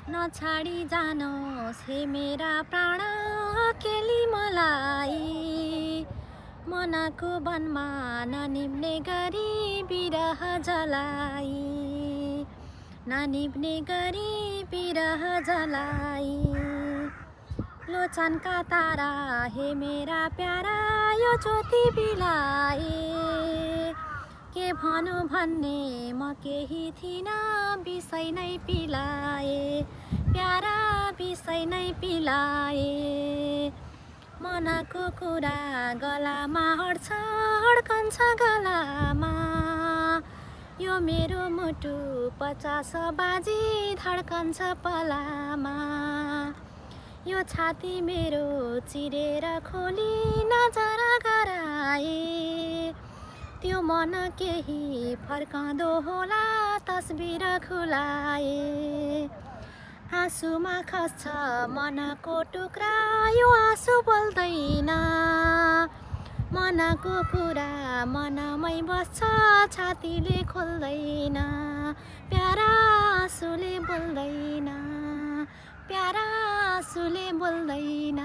नछाडी जानुहोस् हे मेरा प्राण अकेली मलाई। मनको वनमा ननिभ्ने गरी विरह जलाई, ननिभ्ने गरी विरह जलाई। लोचनका तारा हे मेरा प्यारा यो ज्योति बिलाए। के भनौँ भन्ने म केही थिइनँ, विषय नै पिलाए, प्यारा विषय नै पिलाए। मनको कुरा गलामा अड्छ, अड्कन्छ गलामा। यो मेरो मुटु 50 बाजी धड्कन्छ पलामा। यो छाती मेरो चिरेर खोली नजर गराए। त्यो मन केही फर्कँदो होला तस्बिर खुलाए। आँसुमा खस्छ मनको टुक्रा, यो आँसु बोल्दैन। मनको कुरा मनमै बस्छ, छातीले खोल्दैन। प्यारा आँसुले बोल्दैन, प्यारा आँसुले बोल्दैन।